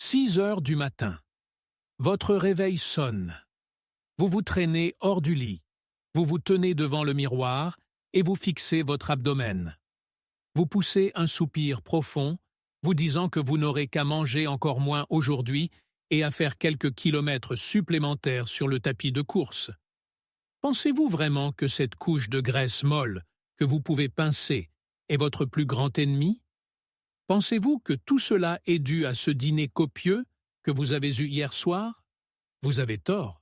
6 heures du matin. Votre réveil sonne. Vous vous traînez hors du lit. Vous vous tenez devant le miroir et vous fixez votre abdomen. Vous poussez un soupir profond, vous disant que vous n'aurez qu'à manger encore moins aujourd'hui et à faire quelques kilomètres supplémentaires sur le tapis de course. Pensez-vous vraiment que cette couche de graisse molle que vous pouvez pincer est votre plus grand ennemi? Pensez-vous que tout cela est dû à ce dîner copieux que vous avez eu hier soir? Vous avez tort.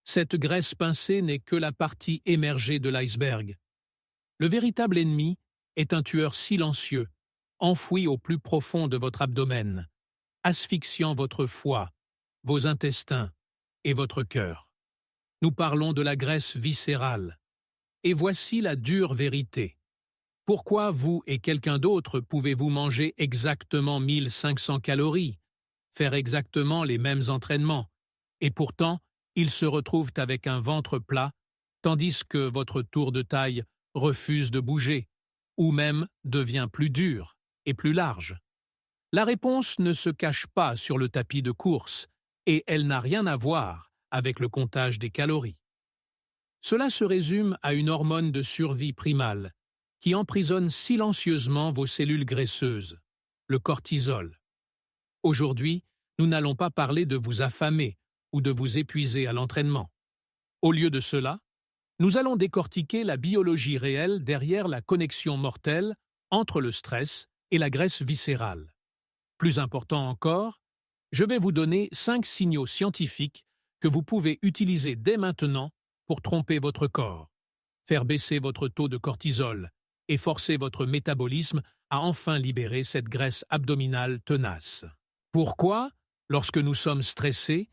Cette graisse pincée n'est que la partie émergée de l'iceberg. Le véritable ennemi est un tueur silencieux, enfoui au plus profond de votre abdomen, asphyxiant votre foie, vos intestins et votre cœur. Nous parlons de la graisse viscérale. Et voici la dure vérité. Pourquoi vous et quelqu'un d'autre pouvez-vous manger exactement 1500 calories, faire exactement les mêmes entraînements, et pourtant ils se retrouvent avec un ventre plat, tandis que votre tour de taille refuse de bouger, ou même devient plus dur et plus large? La réponse ne se cache pas sur le tapis de course, et elle n'a rien à voir avec le comptage des calories. Cela se résume à une hormone de survie primale qui emprisonne silencieusement vos cellules graisseuses, le cortisol. Aujourd'hui, nous n'allons pas parler de vous affamer ou de vous épuiser à l'entraînement. Au lieu de cela, nous allons décortiquer la biologie réelle derrière la connexion mortelle entre le stress et la graisse viscérale. Plus important encore, je vais vous donner 5 signaux scientifiques que vous pouvez utiliser dès maintenant pour tromper votre corps, faire baisser votre taux de cortisol et forcer votre métabolisme à enfin libérer cette graisse abdominale tenace. Pourquoi, lorsque nous sommes stressés,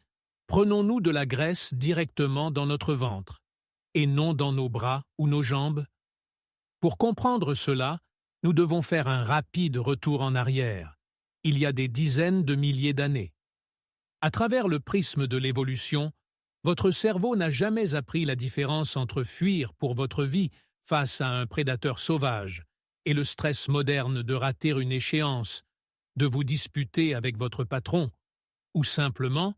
prenons-nous de la graisse directement dans notre ventre et non dans nos bras ou nos jambes? Pour comprendre cela, nous devons faire un rapide retour en arrière, il y a des dizaines de milliers d'années. À travers le prisme de l'évolution, votre cerveau n'a jamais appris la différence entre fuir pour votre vie face à un prédateur sauvage et le stress moderne de rater une échéance, de vous disputer avec votre patron, ou simplement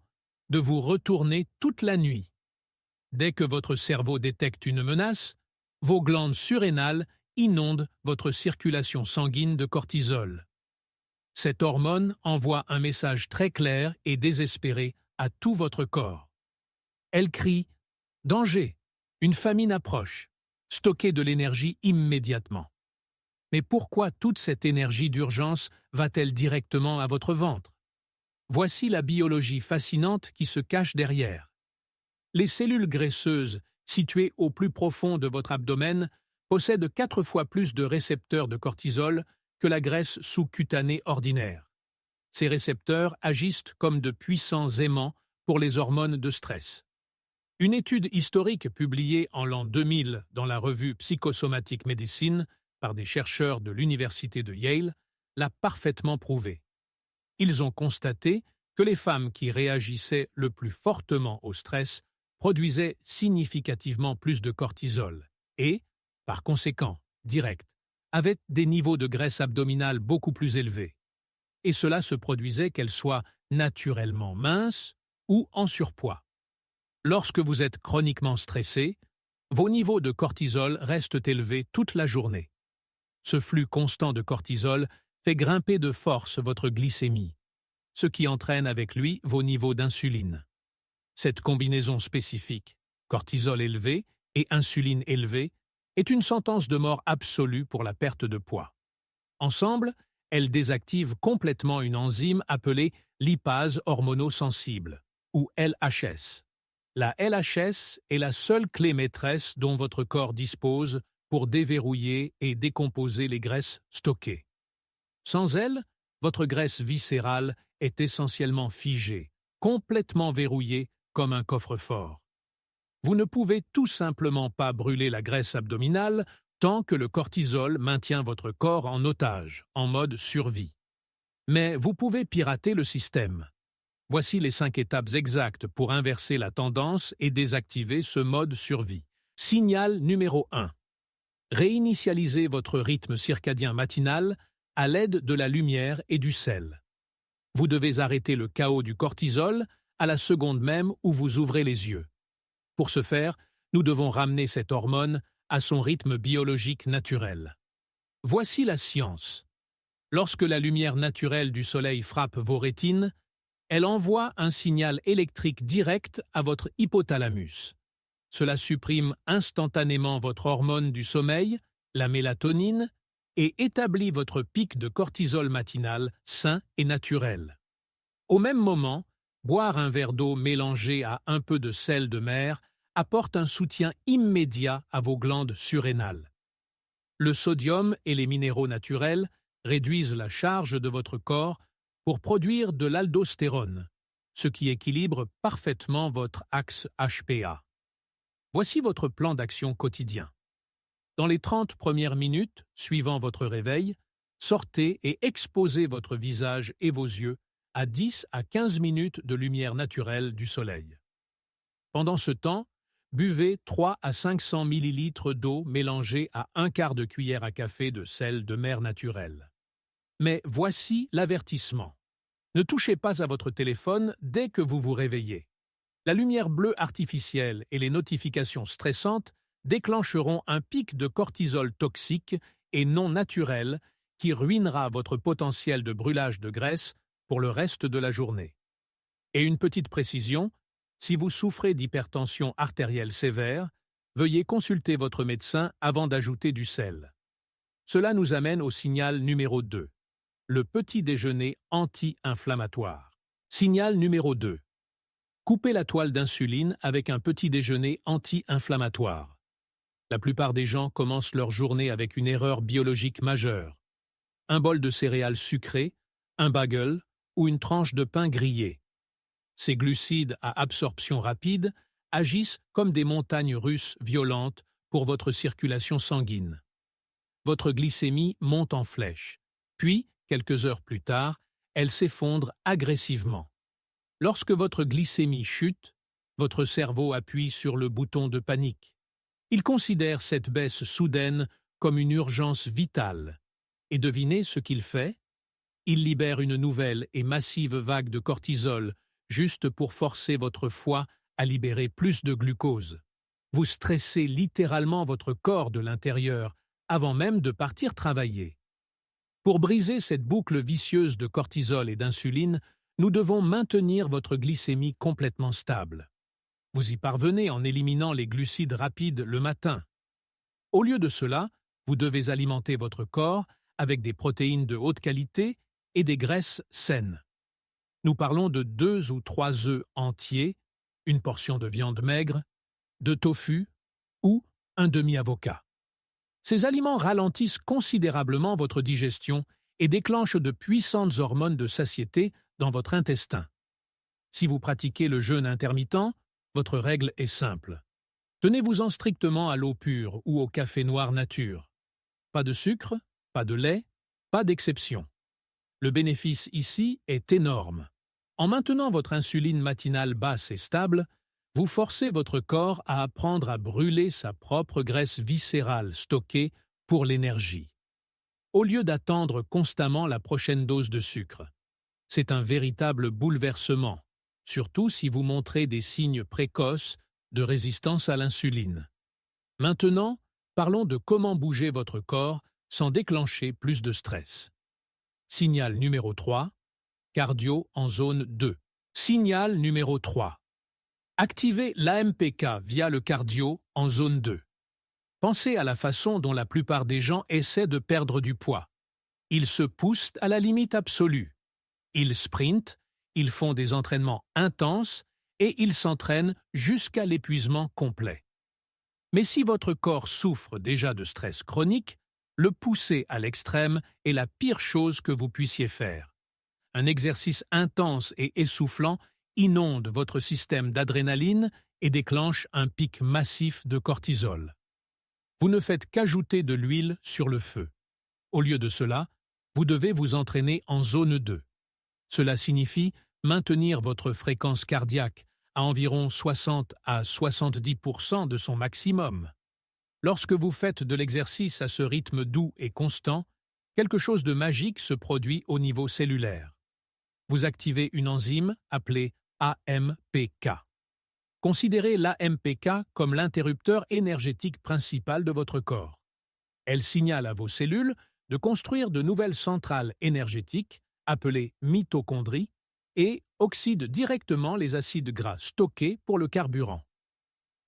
de vous retourner toute la nuit. Dès que votre cerveau détecte une menace, vos glandes surrénales inondent votre circulation sanguine de cortisol. Cette hormone envoie un message très clair et désespéré à tout votre corps. Elle crie « Danger, une famine approche, stockez de l'énergie immédiatement ». Mais pourquoi toute cette énergie d'urgence va-t-elle directement à votre ventre? Voici la biologie fascinante qui se cache derrière. Les cellules graisseuses, situées au plus profond de votre abdomen, possèdent 4 fois plus de récepteurs de cortisol que la graisse sous-cutanée ordinaire. Ces récepteurs agissent comme de puissants aimants pour les hormones de stress. Une étude historique publiée en l'an 2000 dans la revue Psychosomatic Medicine par des chercheurs de l'université de Yale l'a parfaitement prouvé. Ils ont constaté que les femmes qui réagissaient le plus fortement au stress produisaient significativement plus de cortisol et, par conséquent, direct, avaient des niveaux de graisse abdominale beaucoup plus élevés. Et cela se produisait qu'elles soient naturellement minces ou en surpoids. Lorsque vous êtes chroniquement stressé, vos niveaux de cortisol restent élevés toute la journée. Ce flux constant de cortisol fait grimper de force votre glycémie, ce qui entraîne avec lui vos niveaux d'insuline. Cette combinaison spécifique, cortisol élevé et insuline élevée, est une sentence de mort absolue pour la perte de poids. Ensemble, elles désactivent complètement une enzyme appelée lipase hormonosensible, ou LHS. La LHS est la seule clé maîtresse dont votre corps dispose pour déverrouiller et décomposer les graisses stockées. Sans elle, votre graisse viscérale est essentiellement figée, complètement verrouillée comme un coffre-fort. Vous ne pouvez tout simplement pas brûler la graisse abdominale tant que le cortisol maintient votre corps en otage, en mode survie. Mais vous pouvez pirater le système. Voici les 5 étapes exactes pour inverser la tendance et désactiver ce mode survie. Signal numéro 1. Réinitialisez votre rythme circadien matinal à l'aide de la lumière et du sel. Vous devez arrêter le chaos du cortisol à la seconde même où vous ouvrez les yeux. Pour ce faire, nous devons ramener cette hormone à son rythme biologique naturel. Voici la science. Lorsque la lumière naturelle du soleil frappe vos rétines, elle envoie un signal électrique direct à votre hypothalamus. Cela supprime instantanément votre hormone du sommeil, la mélatonine, et établit votre pic de cortisol matinal sain et naturel. Au même moment, boire un verre d'eau mélangé à un peu de sel de mer apporte un soutien immédiat à vos glandes surrénales. Le sodium et les minéraux naturels réduisent la charge de votre corps pour produire de l'aldostérone, ce qui équilibre parfaitement votre axe HPA. Voici votre plan d'action quotidien. Dans les 30 premières minutes suivant votre réveil, sortez et exposez votre visage et vos yeux à 10 à 15 minutes de lumière naturelle du soleil. Pendant ce temps, buvez 3 à 500 ml d'eau mélangée à un quart de cuillère à café de sel de mer naturel. Mais voici l'avertissement. Ne touchez pas à votre téléphone dès que vous vous réveillez. La lumière bleue artificielle et les notifications stressantes déclencheront un pic de cortisol toxique et non naturel qui ruinera votre potentiel de brûlage de graisse pour le reste de la journée. Et une petite précision, si vous souffrez d'hypertension artérielle sévère, veuillez consulter votre médecin avant d'ajouter du sel. Cela nous amène au signal numéro 2, le petit déjeuner anti-inflammatoire. Signal numéro 2. Coupez la toile d'insuline avec un petit déjeuner anti-inflammatoire. La plupart des gens commencent leur journée avec une erreur biologique majeure. Un bol de céréales sucrées, un bagel ou une tranche de pain grillé. Ces glucides à absorption rapide agissent comme des montagnes russes violentes pour votre circulation sanguine. Votre glycémie monte en flèche, puis, quelques heures plus tard, elle s'effondre agressivement. Lorsque votre glycémie chute, votre cerveau appuie sur le bouton de panique. Il considère cette baisse soudaine comme une urgence vitale. Et devinez ce qu'il fait? Il libère une nouvelle et massive vague de cortisol juste pour forcer votre foie à libérer plus de glucose. Vous stressez littéralement votre corps de l'intérieur avant même de partir travailler. Pour briser cette boucle vicieuse de cortisol et d'insuline, nous devons maintenir votre glycémie complètement stable. Vous y parvenez en éliminant les glucides rapides le matin. Au lieu de cela, vous devez alimenter votre corps avec des protéines de haute qualité et des graisses saines. Nous parlons de 2 ou 3 œufs entiers, une portion de viande maigre, de tofu ou un demi-avocat. Ces aliments ralentissent considérablement votre digestion et déclenchent de puissantes hormones de satiété dans votre intestin. Si vous pratiquez le jeûne intermittent, votre règle est simple. Tenez-vous-en strictement à l'eau pure ou au café noir nature. Pas de sucre, pas de lait, pas d'exception. Le bénéfice ici est énorme. En maintenant votre insuline matinale basse et stable, vous forcez votre corps à apprendre à brûler sa propre graisse viscérale stockée pour l'énergie, au lieu d'attendre constamment la prochaine dose de sucre. C'est un véritable bouleversement, surtout si vous montrez des signes précoces de résistance à l'insuline. Maintenant, parlons de comment bouger votre corps sans déclencher plus de stress. Signal numéro 3, cardio en zone 2. Signal numéro 3. Activez l'AMPK via le cardio en zone 2. Pensez à la façon dont la plupart des gens essaient de perdre du poids. Ils se poussent à la limite absolue. Ils sprintent, ils font des entraînements intenses et ils s'entraînent jusqu'à l'épuisement complet. Mais si votre corps souffre déjà de stress chronique, le pousser à l'extrême est la pire chose que vous puissiez faire. Un exercice intense et essoufflant inonde votre système d'adrénaline et déclenche un pic massif de cortisol. Vous ne faites qu'ajouter de l'huile sur le feu. Au lieu de cela, vous devez vous entraîner en zone 2. Cela signifie maintenir votre fréquence cardiaque à environ 60 à 70% de son maximum. Lorsque vous faites de l'exercice à ce rythme doux et constant, quelque chose de magique se produit au niveau cellulaire. Vous activez une enzyme appelée AMPK. Considérez l'AMPK comme l'interrupteur énergétique principal de votre corps. Elle signale à vos cellules de construire de nouvelles centrales énergétiques, appelées mitochondries, et oxyde directement les acides gras stockés pour le carburant.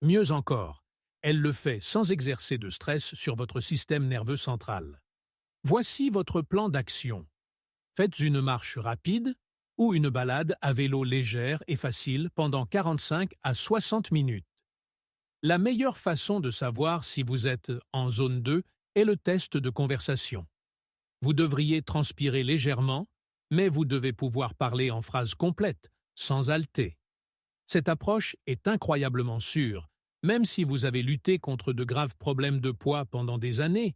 Mieux encore, elle le fait sans exercer de stress sur votre système nerveux central. Voici votre plan d'action. Faites une marche rapide ou une balade à vélo légère et facile pendant 45 à 60 minutes. La meilleure façon de savoir si vous êtes en zone 2 est le test de conversation. Vous devriez transpirer légèrement, mais vous devez pouvoir parler en phrases complètes, sans halter. Cette approche est incroyablement sûre, même si vous avez lutté contre de graves problèmes de poids pendant des années,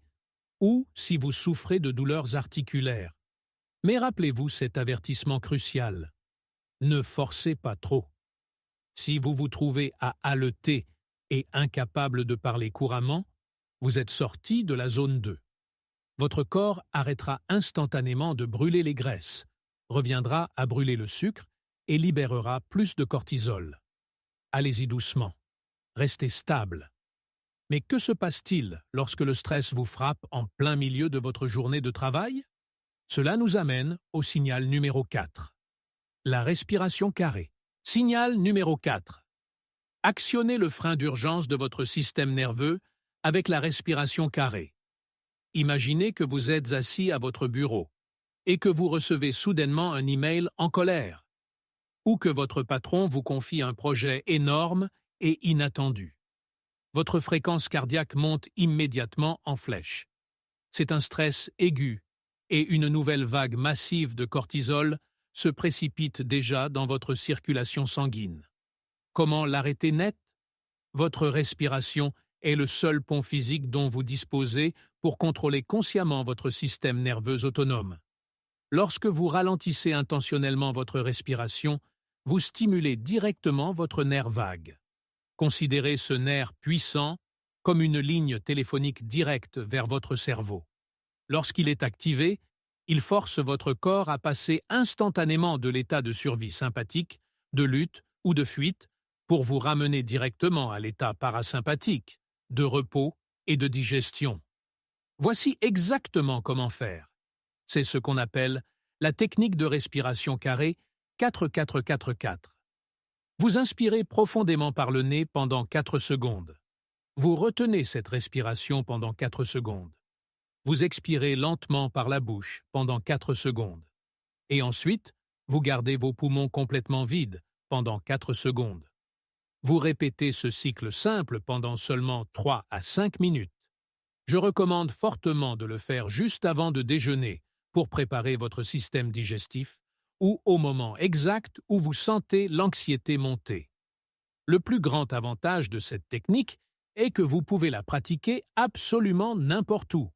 ou si vous souffrez de douleurs articulaires. Mais rappelez-vous cet avertissement crucial. Ne forcez pas trop. Si vous vous trouvez à haleter et incapable de parler couramment, vous êtes sorti de la zone 2. Votre corps arrêtera instantanément de brûler les graisses, reviendra à brûler le sucre et libérera plus de cortisol. Allez-y doucement. Restez stable. Mais que se passe-t-il lorsque le stress vous frappe en plein milieu de votre journée de travail? Cela nous amène au signal numéro 4. La respiration carrée. Signal numéro 4. Actionnez le frein d'urgence de votre système nerveux avec la respiration carrée. Imaginez que vous êtes assis à votre bureau et que vous recevez soudainement un email en colère, ou que votre patron vous confie un projet énorme et inattendu. Votre fréquence cardiaque monte immédiatement en flèche. C'est un stress aigu et une nouvelle vague massive de cortisol se précipite déjà dans votre circulation sanguine. Comment l'arrêter net? Votre respiration est le seul pont physique dont vous disposez pour contrôler consciemment votre système nerveux autonome. Lorsque vous ralentissez intentionnellement votre respiration, vous stimulez directement votre nerf vague. Considérez ce nerf puissant comme une ligne téléphonique directe vers votre cerveau. Lorsqu'il est activé, il force votre corps à passer instantanément de l'état de survie sympathique, de lutte ou de fuite pour vous ramener directement à l'état parasympathique, de repos et de digestion. Voici exactement comment faire. C'est ce qu'on appelle la technique de respiration carrée 4-4-4-4. Vous inspirez profondément par le nez pendant 4 secondes. Vous retenez cette respiration pendant 4 secondes. Vous expirez lentement par la bouche pendant 4 secondes. Et ensuite, vous gardez vos poumons complètement vides pendant 4 secondes. Vous répétez ce cycle simple pendant seulement 3 à 5 minutes. Je recommande fortement de le faire juste avant de déjeuner pour préparer votre système digestif ou au moment exact où vous sentez l'anxiété monter. Le plus grand avantage de cette technique est que vous pouvez la pratiquer absolument n'importe où.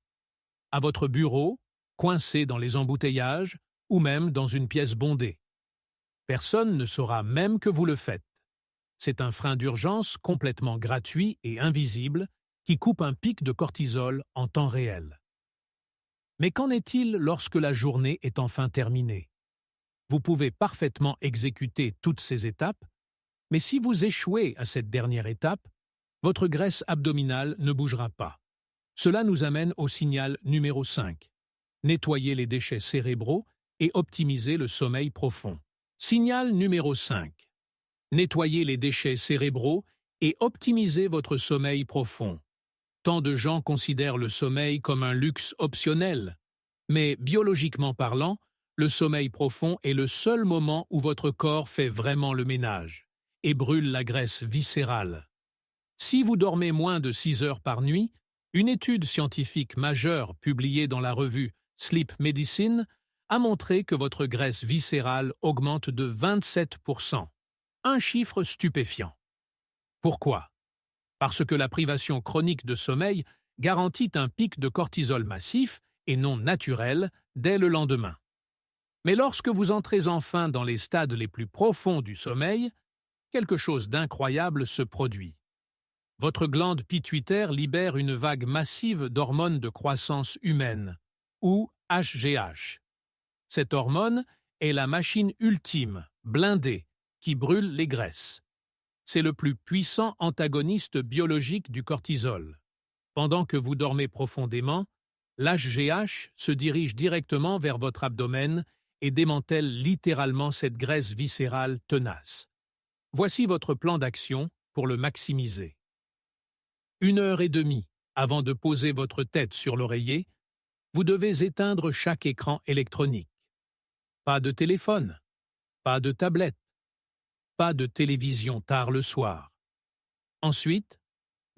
À votre bureau, coincé dans les embouteillages ou même dans une pièce bondée. Personne ne saura même que vous le faites. C'est un frein d'urgence complètement gratuit et invisible qui coupe un pic de cortisol en temps réel. Mais qu'en est-il lorsque la journée est enfin terminée? Vous pouvez parfaitement exécuter toutes ces étapes, mais si vous échouez à cette dernière étape, votre graisse abdominale ne bougera pas. Cela nous amène au signal numéro 5. Nettoyer les déchets cérébraux et optimiser le sommeil profond. Signal numéro 5. Nettoyer les déchets cérébraux et optimiser votre sommeil profond. Tant de gens considèrent le sommeil comme un luxe optionnel, mais biologiquement parlant, le sommeil profond est le seul moment où votre corps fait vraiment le ménage et brûle la graisse viscérale. Si vous dormez moins de 6 heures par nuit, une étude scientifique majeure publiée dans la revue Sleep Medicine a montré que votre graisse viscérale augmente de 27%. Un chiffre stupéfiant. Pourquoi? Parce que la privation chronique de sommeil garantit un pic de cortisol massif et non naturel dès le lendemain. Mais lorsque vous entrez enfin dans les stades les plus profonds du sommeil, quelque chose d'incroyable se produit. Votre glande pituitaire libère une vague massive d'hormones de croissance humaine, ou HGH. Cette hormone est la machine ultime, blindée, qui brûle les graisses. C'est le plus puissant antagoniste biologique du cortisol. Pendant que vous dormez profondément, l'HGH se dirige directement vers votre abdomen et démantèle littéralement cette graisse viscérale tenace. Voici votre plan d'action pour le maximiser. 1 heure et demie avant de poser votre tête sur l'oreiller, vous devez éteindre chaque écran électronique. Pas de téléphone, pas de tablette, pas de télévision tard le soir. Ensuite,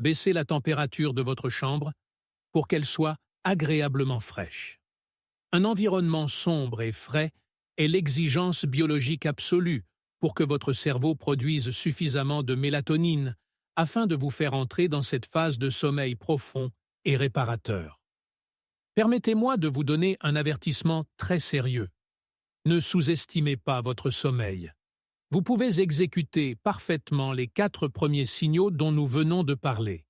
baissez la température de votre chambre pour qu'elle soit agréablement fraîche. Un environnement sombre et frais est l'exigence biologique absolue pour que votre cerveau produise suffisamment de mélatonine afin de vous faire entrer dans cette phase de sommeil profond et réparateur. Permettez-moi de vous donner un avertissement très sérieux. Ne sous-estimez pas votre sommeil. Vous pouvez exécuter parfaitement les 4 premiers signaux dont nous venons de parler.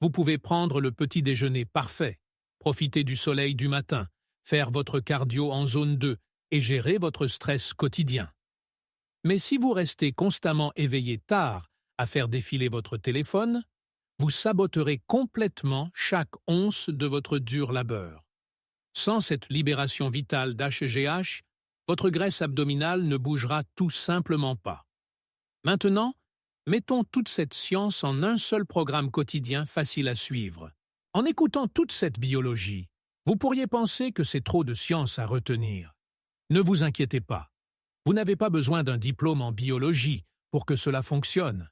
Vous pouvez prendre le petit déjeuner parfait, profiter du soleil du matin, faire votre cardio en zone 2 et gérer votre stress quotidien. Mais si vous restez constamment éveillé tard à faire défiler votre téléphone, vous saboterez complètement chaque once de votre dur labeur. Sans cette libération vitale d'HGH, votre graisse abdominale ne bougera tout simplement pas. Maintenant, mettons toute cette science en un seul programme quotidien facile à suivre. En écoutant toute cette biologie, vous pourriez penser que c'est trop de science à retenir. Ne vous inquiétez pas. Vous n'avez pas besoin d'un diplôme en biologie pour que cela fonctionne.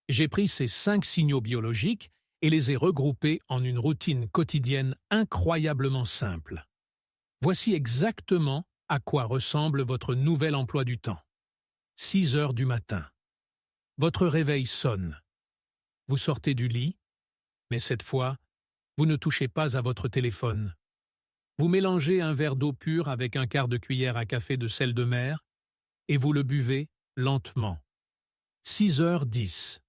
J'ai pris ces 5 signaux biologiques et les ai regroupés en une routine quotidienne incroyablement simple. Voici exactement à quoi ressemble votre nouvel emploi du temps. 6 heures du matin. Votre réveil sonne. Vous sortez du lit, mais cette fois, vous ne touchez pas à votre téléphone. Vous mélangez un verre d'eau pure avec un quart de cuillère à café de sel de mer et vous le buvez lentement. 6h10.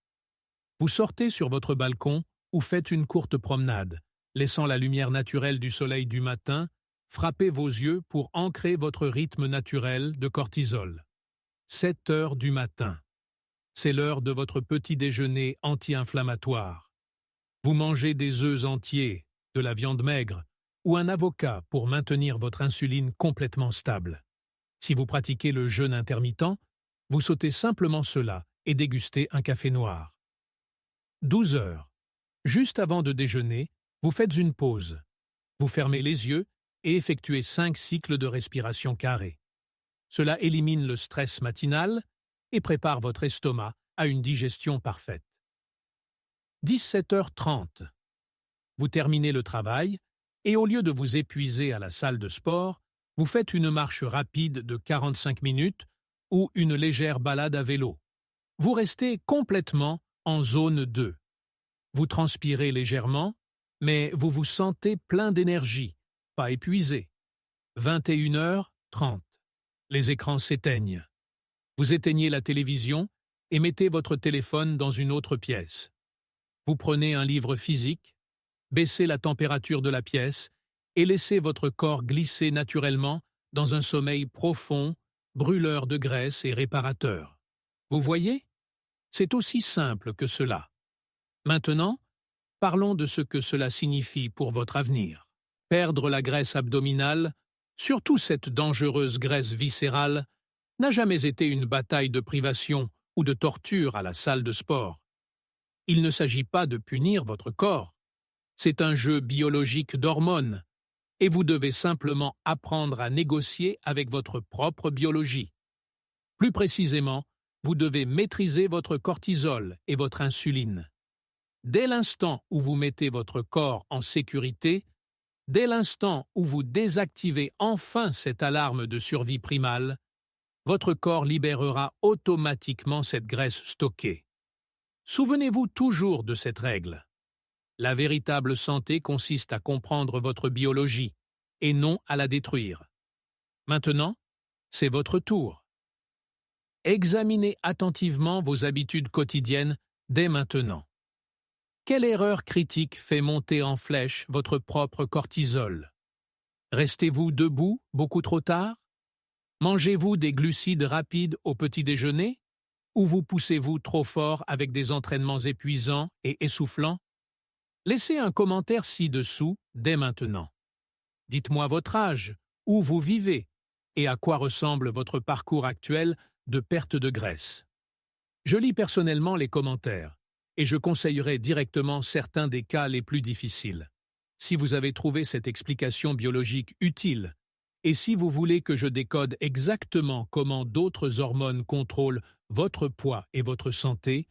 Vous sortez sur votre balcon ou faites une courte promenade, laissant la lumière naturelle du soleil du matin frapper vos yeux pour ancrer votre rythme naturel de cortisol. 7 heures du matin. C'est l'heure de votre petit déjeuner anti-inflammatoire. Vous mangez des œufs entiers, de la viande maigre ou un avocat pour maintenir votre insuline complètement stable. Si vous pratiquez le jeûne intermittent, vous sautez simplement cela et dégustez un café noir. 12 heures. Juste avant de déjeuner, vous faites une pause. Vous fermez les yeux et effectuez 5 cycles de respiration carrés. Cela élimine le stress matinal et prépare votre estomac à une digestion parfaite. 17h30. Vous terminez le travail et au lieu de vous épuiser à la salle de sport, vous faites une marche rapide de 45 minutes ou une légère balade à vélo. Vous restez complètement en zone 2. Vous transpirez légèrement, mais vous vous sentez plein d'énergie, pas épuisé. 21h30. Les écrans s'éteignent. Vous éteignez la télévision et mettez votre téléphone dans une autre pièce. Vous prenez un livre physique, baissez la température de la pièce et laissez votre corps glisser naturellement dans un sommeil profond, brûleur de graisse et réparateur. Vous voyez? C'est aussi simple que cela. Maintenant, parlons de ce que cela signifie pour votre avenir. Perdre la graisse abdominale, surtout cette dangereuse graisse viscérale, n'a jamais été une bataille de privation ou de torture à la salle de sport. Il ne s'agit pas de punir votre corps. C'est un jeu biologique d'hormones, et vous devez simplement apprendre à négocier avec votre propre biologie. Plus précisément, vous devez maîtriser votre cortisol et votre insuline. Dès l'instant où vous mettez votre corps en sécurité, dès l'instant où vous désactivez enfin cette alarme de survie primale, votre corps libérera automatiquement cette graisse stockée. Souvenez-vous toujours de cette règle. La véritable santé consiste à comprendre votre biologie et non à la détruire. Maintenant, c'est votre tour. Examinez attentivement vos habitudes quotidiennes dès maintenant. Quelle erreur critique fait monter en flèche votre propre cortisol? Restez-vous debout beaucoup trop tard? Mangez-vous des glucides rapides au petit déjeuner? Ou vous poussez-vous trop fort avec des entraînements épuisants et essoufflants? Laissez un commentaire ci-dessous dès maintenant. Dites-moi votre âge, où vous vivez et à quoi ressemble votre parcours actuel de perte de graisse. Je lis personnellement les commentaires et je conseillerai directement certains des cas les plus difficiles. Si vous avez trouvé cette explication biologique utile et si vous voulez que je décode exactement comment d'autres hormones contrôlent votre poids et votre santé,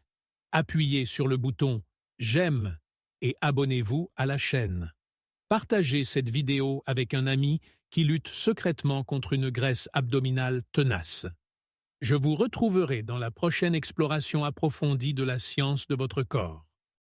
appuyez sur le bouton « J'aime » et abonnez-vous à la chaîne. Partagez cette vidéo avec un ami qui lutte secrètement contre une graisse abdominale tenace. Je vous retrouverai dans la prochaine exploration approfondie de la science de votre corps.